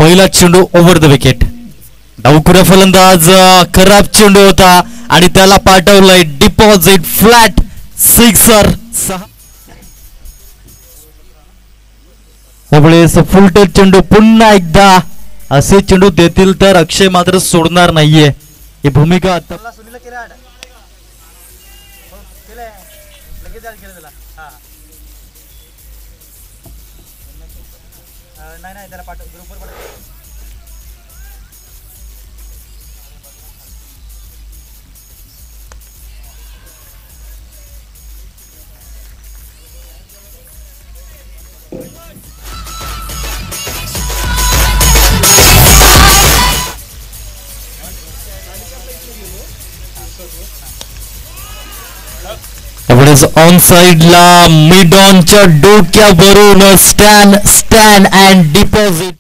पहिला चेंडू over the wicket. डावखुरा फलंदाज खराब चेंडू होता आणि त्याला पाठवलंय डिपॉझिट फ्लॅट सिक्सर. त्यावेळेस फुल टच चेंडू. पुन्हा एकदा असे चेंडू देतील तर अक्षय मात्र सोडणार नाहीये. ही भूमिका आता ऑन साइडला मिड ऑनच्या डोक्यावरून स्टॅन अँड डिपॉझिट.